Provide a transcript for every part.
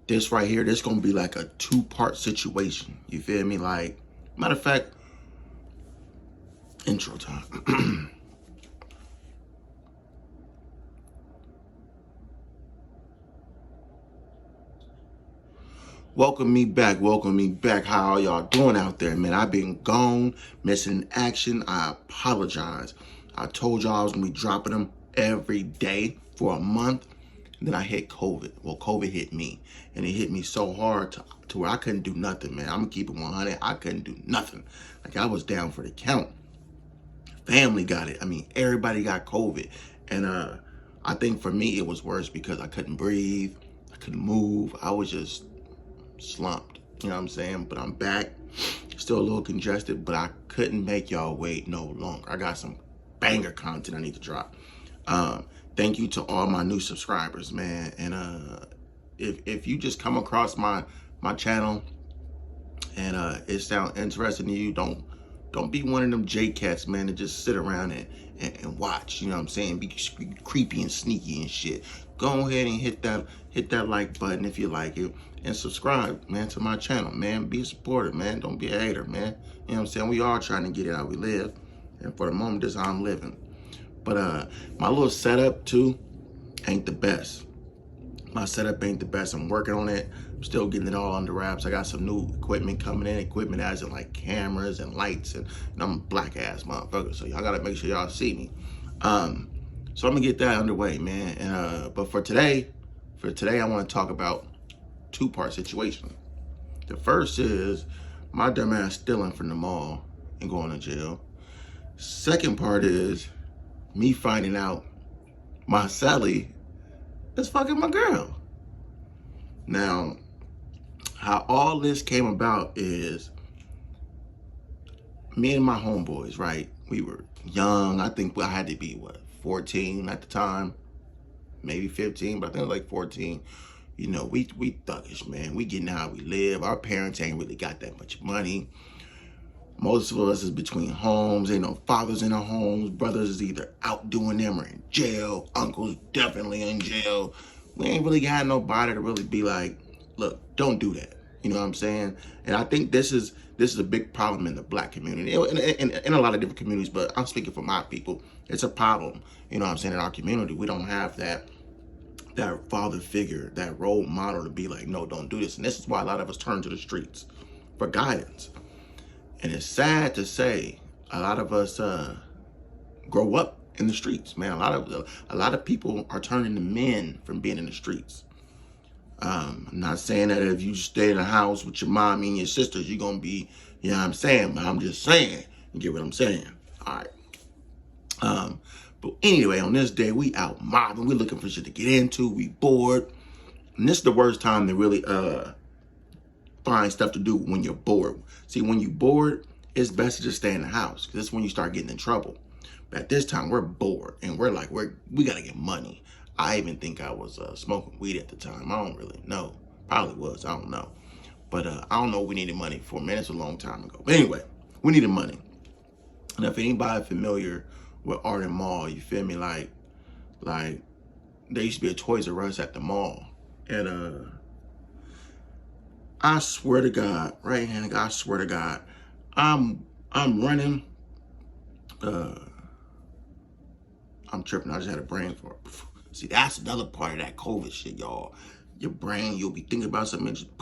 this right here, this gonna be like a 2-part situation. You feel me? Like, matter of fact, intro time. Welcome me back. Welcome me back. How are y'all doing out there, man? I've been gone, missing action. I apologize. I told y'all I was gonna be dropping them every day for a month. And then I hit COVID. Well, COVID hit me. And it hit me so hard to where I couldn't do nothing, man. I'm gonna keep it 100. I couldn't do nothing. Like, I was down for the count. Family got it. I mean, everybody got COVID. And I think for me, it was worse because I couldn't breathe. I couldn't move. I was just slumped, you know what I'm saying? But I'm back, still a little congested, but I couldn't make y'all wait no longer. I got some banger content I need to drop. Thank you to all my new subscribers, man. And if you just come across my channel and it sounds interesting to you, don't be one of them J-cats, man, to just sit around and watch, you know what I'm saying? Be creepy and sneaky and shit. Go ahead and hit that like button if you like it, and subscribe, man, to my channel, man. Be a supporter, man. Don't be a hater, man. You know what I'm saying? We all trying to get it how we live, and for the moment, this is how I'm living. But my little setup too ain't the best. My setup ain't the best. I'm working on it. I'm still getting it all under wraps. I got some new equipment coming in. Equipment as in like cameras and lights, and I'm a black ass motherfucker, so y'all gotta make sure y'all see me. So I'm gonna get that underway, man. And but for today, I want to talk about 2-part situation. The first is my dumb ass stealing from the mall and going to jail. Second part is me finding out my celly is fucking my girl. Now, how all this came about is me and my homeboys, right? We were young. I think I had to be, 14 at the time, maybe 15, but I think it was like 14. You know, we thuggish, man. We getting how we live. Our parents ain't really got that much money. Most of us is between homes. Ain't no fathers in our homes. Brothers is either out doing them or in jail. Uncles definitely in jail. We ain't really got nobody to really be like, look, don't do that. You know what I'm saying? And I think this is a big problem in the black community, in a lot of different communities, but I'm speaking for my people. It's a problem, you know what I'm saying, in our community. We don't have that father figure, that role model to be like, no, don't do this. And this is why a lot of us turn to the streets for guidance. And it's sad to say, a lot of us grow up in the streets, man. A lot of people are turning to men from being in the streets. I'm not saying that if you stay in a house with your mommy and your sisters, you're gonna be, you know what I'm saying, but I'm just saying, you get what I'm saying? All right. But anyway, on this day, we out mobbing, we looking for shit to get into, we bored. And this is the worst time to really find stuff to do when you're bored. See, when you're bored, it's best to just stay in the house, because that's when you start getting in trouble. But at this time, we're bored, and we're like, we gotta get money. I even think I was smoking weed at the time. I don't really know. Probably was, I don't know. But I don't know what we needed money for, man. It's a long time ago. But anyway, we needed money. And if anybody familiar with Arden Mall, you feel me? Like there used to be a Toys R Us at the mall. And I swear to God, right hand, I swear to God, I'm running. I'm tripping. I just had a brain fart. See, that's another part of that COVID shit, y'all. Your brain, you'll be thinking about something and just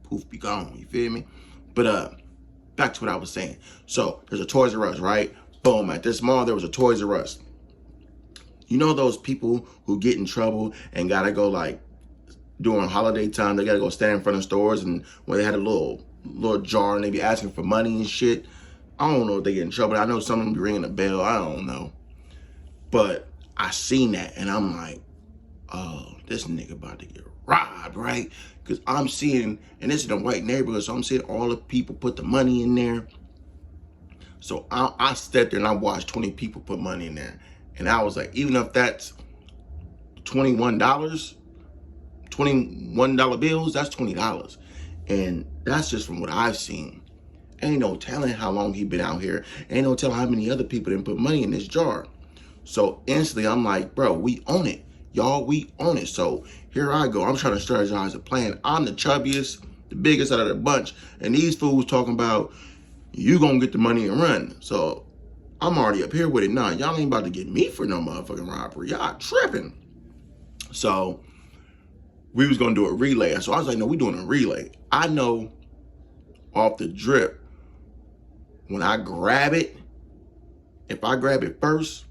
poof, be gone. You feel me? But back to what I was saying. So there's a Toys R Us, right? Boom, at this mall, there was a Toys R Us. You know those people who get in trouble and gotta go, like, during holiday time, they gotta go stand in front of stores, and when they had a little jar and they be asking for money and shit. I don't know if they get in trouble. I know some of them be ringing a bell. I don't know. But I seen that, and I'm like, oh, this nigga about to get robbed, right? Because I'm seeing, and this is a white neighborhood, so I'm seeing all the people put the money in there. So I stepped there and I watched 20 people put money in there. And I was like, even if that's $21, $21 bills, that's $20. And that's just from what I've seen. Ain't no telling how long he been out here. Ain't no telling how many other people didn't put money in this jar. So instantly I'm like, bro, we own it. Y'all, we on it. So here I go. I'm trying to strategize a plan. I'm the chubbiest, the biggest out of the bunch. And these fools talking about, you gonna get the money and run. So I'm already up here with it. Nah, y'all ain't about to get me for no motherfucking robbery. Y'all tripping. So we was gonna do a relay. So I was like, no, we doing a relay. I know off the drip, when I grab it, if I grab it first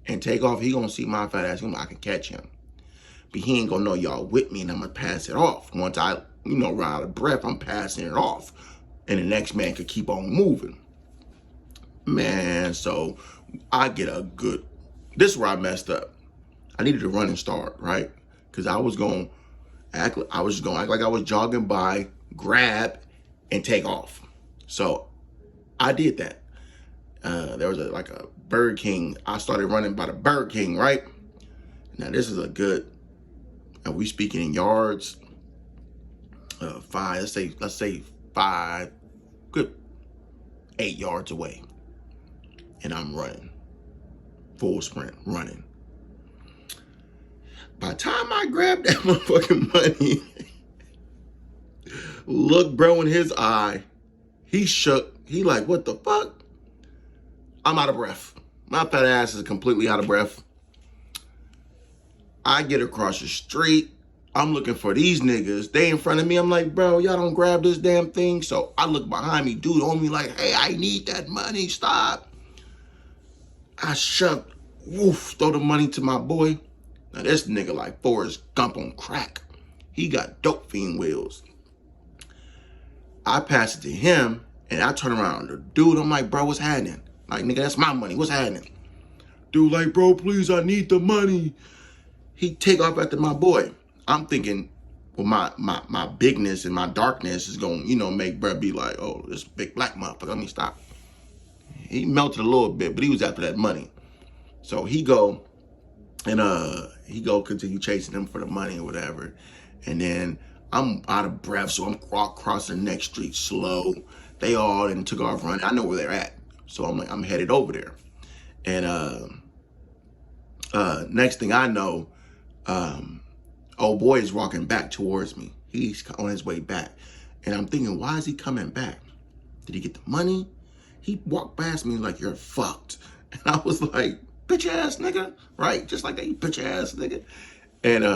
and take off, he gonna see my fat ass. I can catch him. But he ain't gonna know y'all with me, and I'm gonna pass it off. Once I, run out of breath, I'm passing it off. And the next man could keep on moving. Man, so I get a good, this is where I messed up. I needed to run and start, right? Because I was going to act like I was jogging by, grab, and take off. So I did that. There was like a Burger King. I started running by the Burger King, right? Now this is a good, and we speaking in yards, let's say 5, good 8 yards away. And I'm running, full sprint, running. By the time I grabbed that motherfucking money, look bro in his eye, he shook. He like, what the fuck? I'm out of breath. My fat ass is completely out of breath. I get across the street. I'm looking for these niggas. They in front of me. I'm like, bro, y'all don't grab this damn thing. So I look behind me, dude on me like, hey, I need that money, stop. I shoved, woof, throw the money to my boy. Now this nigga like Forrest Gump on crack. He got dope fiend wheels. I pass it to him and I turn around. The dude, I'm like, bro, what's happening? Like, nigga, that's my money. What's happening? Dude, like, bro, please, I need the money. He take off after my boy. I'm thinking, well, my bigness and my darkness is going to, make bro be like, oh, this big black motherfucker, let me stop. He melted a little bit, but he was after that money. So he go and continue chasing him for the money or whatever. And then I'm out of breath, so I'm crossing the next street slow. They all then took off running. I know where they're at. So I'm like, I'm headed over there. And next thing I know, old boy is walking back towards me. He's on his way back. And I'm thinking, why is he coming back? Did he get the money? He walked past me like, you're fucked. And I was like, bitch ass nigga, right? Just like that, you bitch ass nigga. And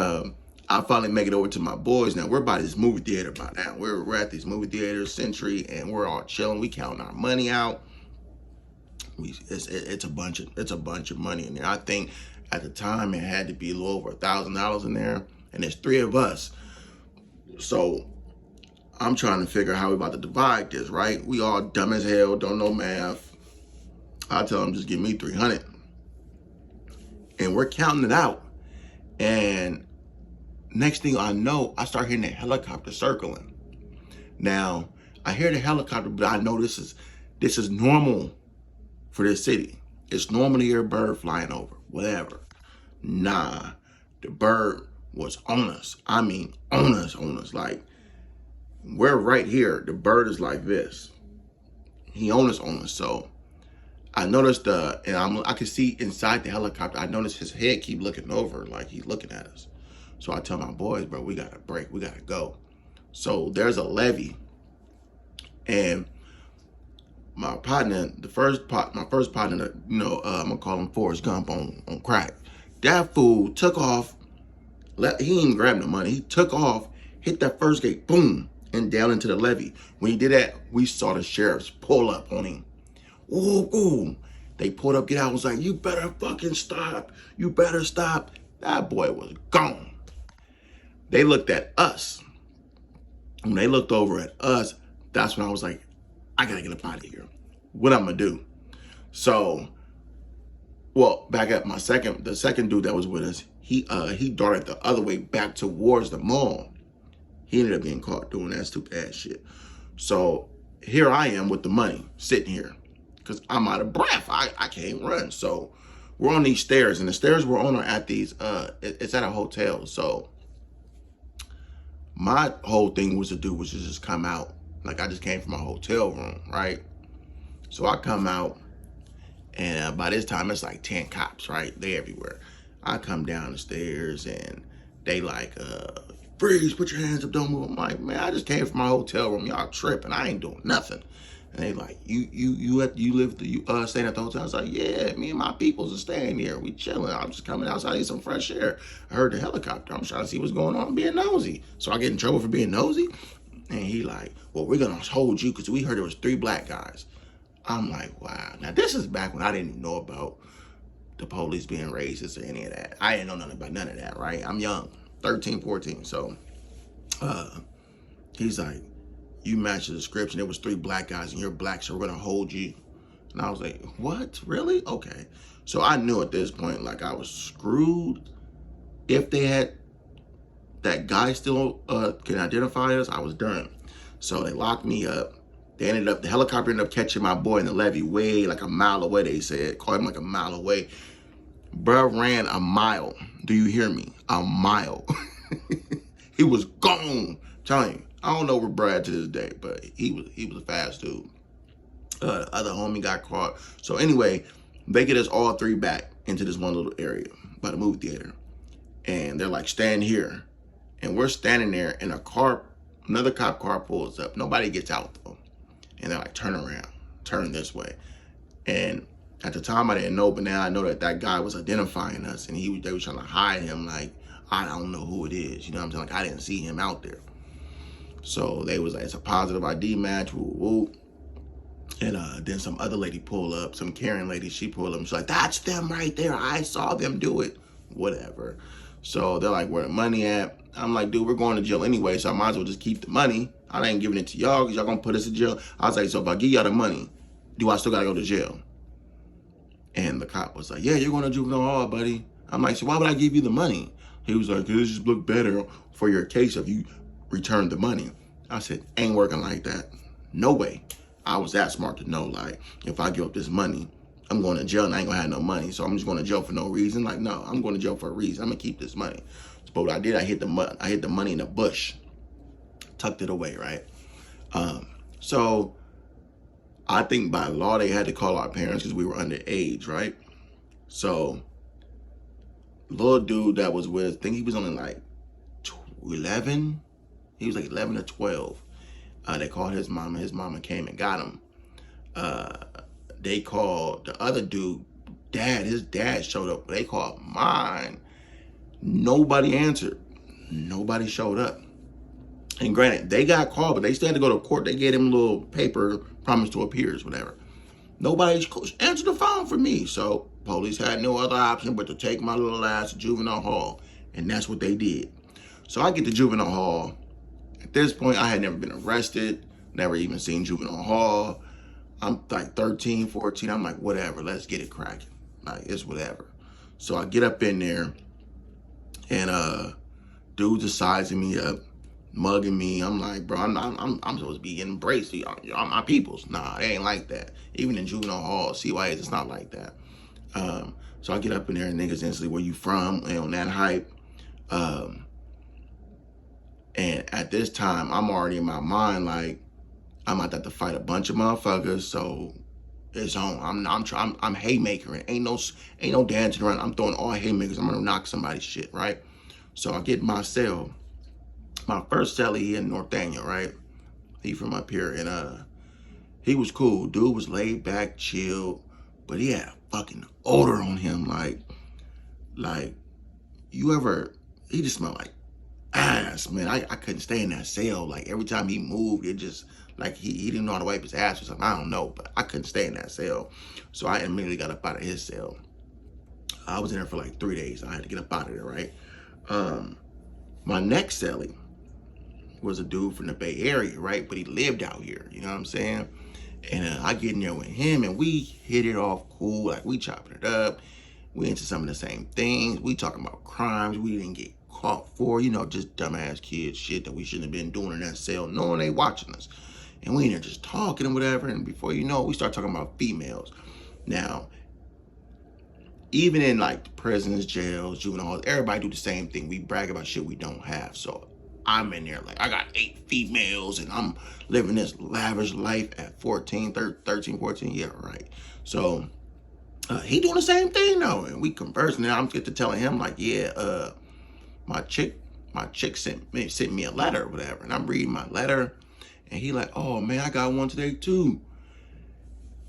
I finally make it over to my boys. Now we're by this movie theater by now. We're at these movie theaters, Century, and we're all chilling. We counting our money out. It's a bunch of money in there. I think at the time it had to be a little over $1,000 in there, and there's 3 of us. So I'm trying to figure out how we about to divide this, right? We all dumb as hell, don't know math. I tell them, just give me 300. And we're counting it out. And next thing I know, I start hearing the helicopter circling. Now, I hear the helicopter, but I know this is normal for this city. It's normal to hear a bird flying over, whatever. Nah, the bird was on us. I mean, on us. Like, we're right here. The bird is like this. He on us. So I noticed I could see inside the helicopter. I noticed his head keep looking over, like he's looking at us. So I tell my boys, bro, we gotta break. We gotta go. So there's a levee, and my partner, my first partner, I'm gonna call him Forrest Gump on crack. That fool took off. He didn't even grab the money. He took off, hit that first gate, boom, and down into the levee. When he did that, we saw the sheriffs pull up on him. Ooh, ooh. They pulled up, get out, was like, you better fucking stop. You better stop. That boy was gone. They looked at us. When they looked over at us, that's when I was like, I gotta get up out of here. What I'm gonna do? So, well, back at the second dude that was with us, he darted the other way back towards the mall. He ended up getting caught doing that stupid ass shit. So here I am with the money sitting here because I'm out of breath. I can't run. So we're on these stairs, and the stairs we're on are at these, it's at a hotel. So my whole thing was to just come out. Like, I just came from my hotel room, right? So I come out, and by this time it's like 10 cops, right? They everywhere. I come down the stairs and they like, freeze, put your hands up, don't move. I'm like, man, I just came from my hotel room. Y'all tripping. I ain't doing nothing. And they like, staying at the hotel? I was like, yeah, me and my peoples are staying here. We chilling. I'm just coming outside to get some fresh air. I heard the helicopter. I'm trying to see what's going on. I'm being nosy. So I get in trouble for being nosy? And he like, well, we're going to hold you because we heard there was 3 black guys. I'm like, wow. Now, this is back when I didn't even know about the police being racist or any of that. I didn't know nothing about none of that, right? I'm young, 13, 14. So he's like, you match the description. There was 3 black guys and you're black, so we're going to hold you. And I was like, what? Really? Okay. So I knew at this point, like, I was screwed. If they had that guy still can identify us, I was done. So they locked me up. The helicopter ended up catching my boy in the levee way like a mile away, they said. Caught him like a mile away. Bruh ran a mile. Do you hear me? A mile. He was gone. I'm telling you. I don't know where Brad to this day, but he was a fast dude. The other homie got caught. So anyway, they get us all 3 back into this one little area by the movie theater. And they're like, stand here. And we're standing there and another cop car pulls up. Nobody gets out though. And they're like, turn around, turn this way. And at the time I didn't know, but now I know that guy was identifying us and they were trying to hide him like, I don't know who it is. You know what I'm saying? Like, I didn't see him out there. So they was like, it's a positive ID match, woo, woo. And then some other lady pulled up, some Karen lady, she pulled up. She's like, that's them right there. I saw them do it. Whatever. So they're like, where the money at? I'm like, dude, we're going to jail anyway, so I might as well just keep the money. I ain't giving it to y'all because y'all going to put us in jail. I was like, so if I give y'all the money, do I still got to go to jail? And the cop was like, yeah, you're going to juvenile hall, buddy. I'm like, so why would I give you the money? He was like, this just look better for your case if you return the money. I said, ain't working like that. No way. I was that smart to know, like, if I give up this money, I'm going to jail and I ain't gonna have no money. So I'm just going to jail for no reason. Like, no, I'm going to jail for a reason. I'm gonna keep this money. But what I did, I hid the money in a bush, tucked it away, right? So I think by law they had to call our parents because we were underage, right? So little dude that was with us, I think he was only like 11. He was like 11 or 12. They called his mama. His mama came and got him. They called the other dude, dad. His dad showed up. They called mine. Nobody answered. Nobody showed up. And granted, they got called, but they still had to go to court. They gave him a little paper, promise to appears, whatever. Nobody answered the phone for me. So police had no other option but to take my little ass to juvenile hall. And that's what they did. So I get to juvenile hall. At this point, I had never been arrested, never even seen juvenile hall. I'm like 13, 14. I'm like, whatever, let's get it cracking. Like, it's whatever. So I get up in there, and dudes are sizing me up, mugging me. I'm like, bro, I'm supposed to be embraced. Y'all my peoples. Nah, it ain't like that. Even in juvenile hall, CYAs, it's not like that. So I get up in there, and niggas instantly, where you from? And on that hype. And at this time, I'm already in my mind like, I'm about to have to fight a bunch of motherfuckers, so it's on. I'm haymakering. Ain't no dancing around. I'm throwing all haymakers. I'm gonna knock somebody's shit, right? So I get my cell, my first celly in North Daniel, right? He from up here, and he was cool. Dude was laid back, chill, but he had a fucking odor on him, like he just smelled like ass, man. I couldn't stay in that cell. Like, every time he moved, it just, like, he didn't know how to wipe his ass or something. I don't know, but I couldn't stay in that cell. So I immediately got up out of his cell. I was in there for like 3 days. I had to get up out of there, right? My next celly was a dude from the Bay Area, right? But he lived out here, you know what I'm saying? And I get in there with him, and we hit it off cool. Like, we chopping it up. We into some of the same things. We talking about crimes we didn't get caught for, you know, just dumbass kids shit that we shouldn't have been doing in that cell, knowing they watching us. And we in there just talking and whatever, and before you know it, we start talking about females. Now, even in like prisons, jails, juvenile halls, everybody do the same thing. We brag about shit we don't have. So I'm in there like, I got 8 females and I'm living this lavish life at 13, 14. Yeah, right. So He doing the same thing though, and we conversing. And I'm get to telling him like, yeah, my chick sent me a letter or whatever, and I'm reading my letter, and he like, oh man, I got one today too.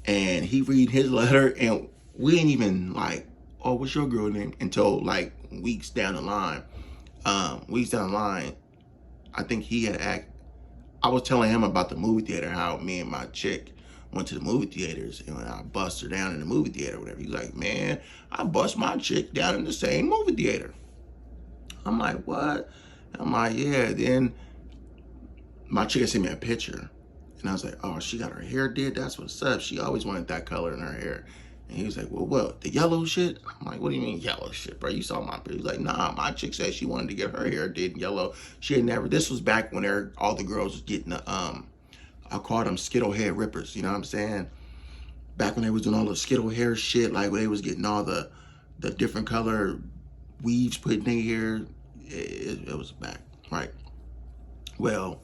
And he read his letter, and we ain't even like, oh, what's your girl name? Until like weeks down the line. I think he had I was telling him about the movie theater, how me and my chick went to the movie theaters, and I bust her down in the movie theater or whatever. He's like, man, I bust my chick down in the same movie theater. I'm like, what? I'm like, yeah. Then my chick sent me a picture, and I was like, oh, she got her hair did? That's what's up. She always wanted that color in her hair. And he was like, well, what, the yellow shit? I'm like, what do you mean yellow shit, bro? You saw my picture. He's like, nah, my chick said she wanted to get her hair did yellow. She had never, this was back when all the girls was getting the, I call them Skittle head rippers, you know what I'm saying? Back when they was doing all the Skittle hair shit, like when they was getting all the different color weaves put in their hair, it was back, right? Well,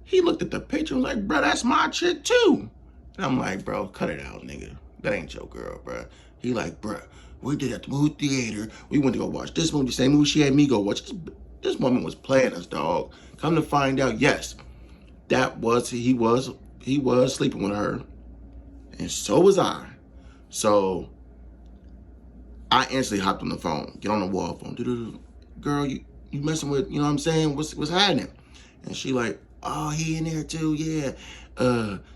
he looked at the picture and was like, bro, that's my chick too. And I'm like, bro, cut it out, nigga. That ain't your girl, bro. He like, bro, we did at the movie theater. We went to go watch this movie, the same movie she had me go watch. This woman was playing us, dog. Come to find out, yes, he was sleeping with her, and so was I. So I instantly hopped on the phone, get on the wall phone. Girl, you messing with, you know what I'm saying? What's happening? And she like, oh, he in there too, yeah.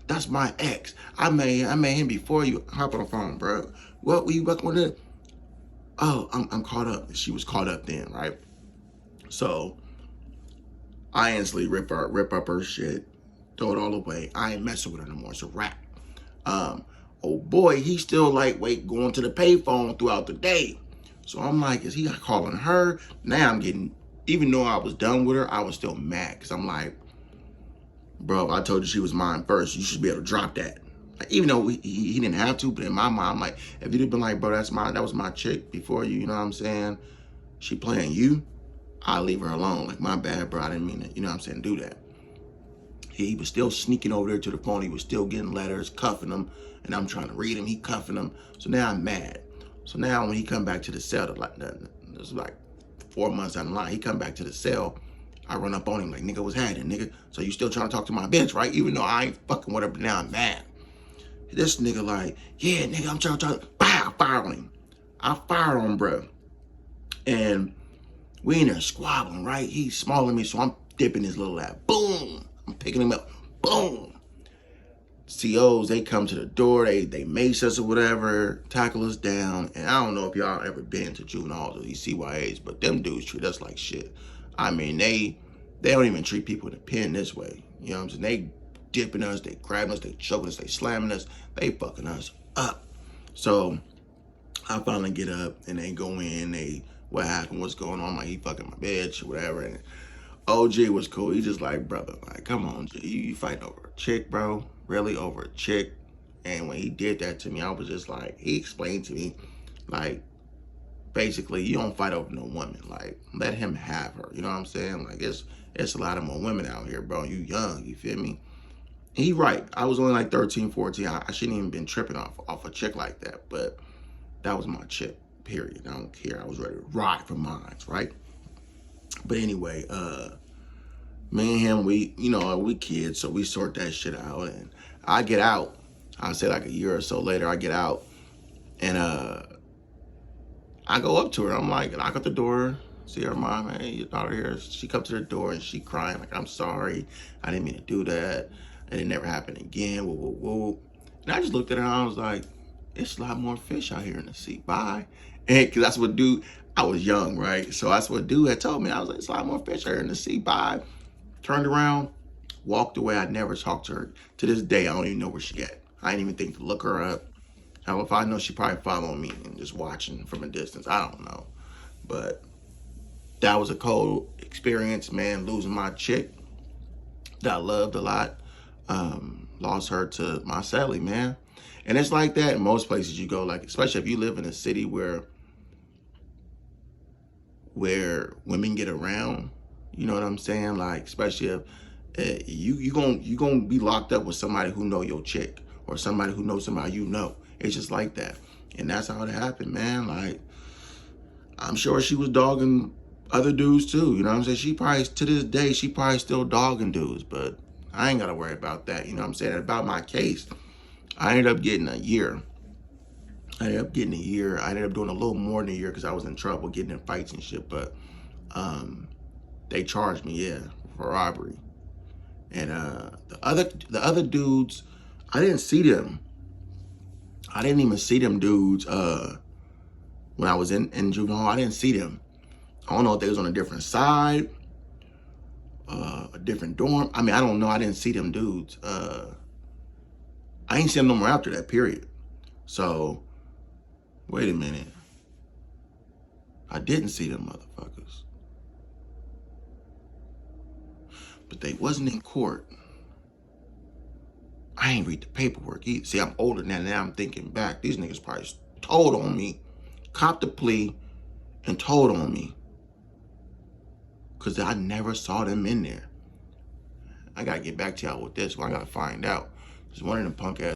That's my ex. I made him before you. Hop on the phone, bro. What were you fucking with it? Oh, I'm caught up. She was caught up then, right? So I instantly rip up her shit, throw it all away. I ain't messing with her no more. It's a wrap. Oh boy, he's still lightweight going to the payphone throughout the day. So I'm like, is he calling her? Now I'm getting, even though I was done with her, I was still mad because I'm like, bro, if I told you she was mine first, you should be able to drop that. Like, even though he didn't have to, but in my mind, I'm like, if you'd have been like, bro, that was my chick before you, you know what I'm saying? She playing you, I'll leave her alone. Like, my bad, bro, I didn't mean to, you know what I'm saying, do that. He was still sneaking over there to the phone. He was still getting letters, cuffing them, and I'm trying to read them. He cuffing them. So now I'm mad. So now when he come back to the cell, this is like 4 months down the line, he come back to the cell. I run up on him like, nigga, what's happening, nigga? So you still trying to talk to my bitch, right? Even though I ain't fucking with her, but now I'm mad. This nigga like, yeah, nigga, I'm trying to, bow, fire on him. I fire on him, bro. And we in there squabbling, right? He's smaller than me, so I'm dipping his little ass. Boom. I'm picking him up. Boom. COs, they come to the door, they mace us or whatever, tackle us down. And I don't know if y'all ever been to juveniles or these CYAs, but them dudes treat us like shit. I mean, they don't even treat people in the pen this way. You know what I'm saying? They dipping us, they grabbing us, they choking us, they slamming us, they fucking us up. So I finally get up and they go in, what happened, what's going on? Like, he fucking my bitch or whatever. And OG was cool. He just like, brother, like, come on, G, you fighting over a chick, bro? Really, over a chick? And when he did that to me, I was just like, he explained to me, like, basically, you don't fight over no woman. Like, let him have her. You know what I'm saying? Like, it's a lot of more women out here, bro. You young, you feel me? And he right. I was only like 13, 14. I shouldn't even been tripping off a chick like that. But that was my chick, period. I don't care. I was ready to ride for mine, right? But anyway, me and him, we kids, so we sort that shit out. And I get out. I say like a year or so later, I get out. And I go up to her. I'm like, knock at the door, see her mom, hey, your daughter here. She comes to the door and she crying like, I'm sorry. I didn't mean to do that. And it never happened again. Whoa, whoa, whoa. And I just looked at her and I was like, it's a lot more fish out here in the sea. Bye. And because that's what dude, I was young, right? So that's what dude had told me. I was like, it's a lot more fish out here in the sea. Bye. Turned around, walked away. I never talked to her. To this day, I don't even know where she at. I didn't even think to look her up. Hell, if I know, she probably following me and just watching from a distance. I don't know. But that was a cold experience, man, losing my chick that I loved a lot. Lost her to my celly, man. And it's like that in most places you go, like, especially if you live in a city where women get around, you know what I'm saying? Like, especially if you gonna be locked up with somebody who know your chick or somebody who knows somebody you know. It's just like that. And that's how it happened, man. Like, I'm sure she was dogging other dudes too. You know what I'm saying? She probably, to this day, she probably still dogging dudes, but I ain't got to worry about that. You know what I'm saying? About my case, I ended up getting a year. I ended up doing a little more than a year because I was in trouble getting in fights and shit. But they charged me, yeah, for robbery. And the other dudes, I didn't see them. I didn't even see them dudes when I was in juvenile hall. I didn't see them. I don't know if they was on a different side, a different dorm. I mean, I don't know. I didn't see them dudes. I ain't seen them no more after that, period. So, wait a minute. I didn't see them motherfuckers. But they wasn't in court. I ain't read the paperwork either. See, I'm older now. Now I'm thinking back. These niggas probably told on me, copped the plea, and told on me. Because I never saw them in there. I got to get back to y'all with this one. I got to find out. Because one of them punk ass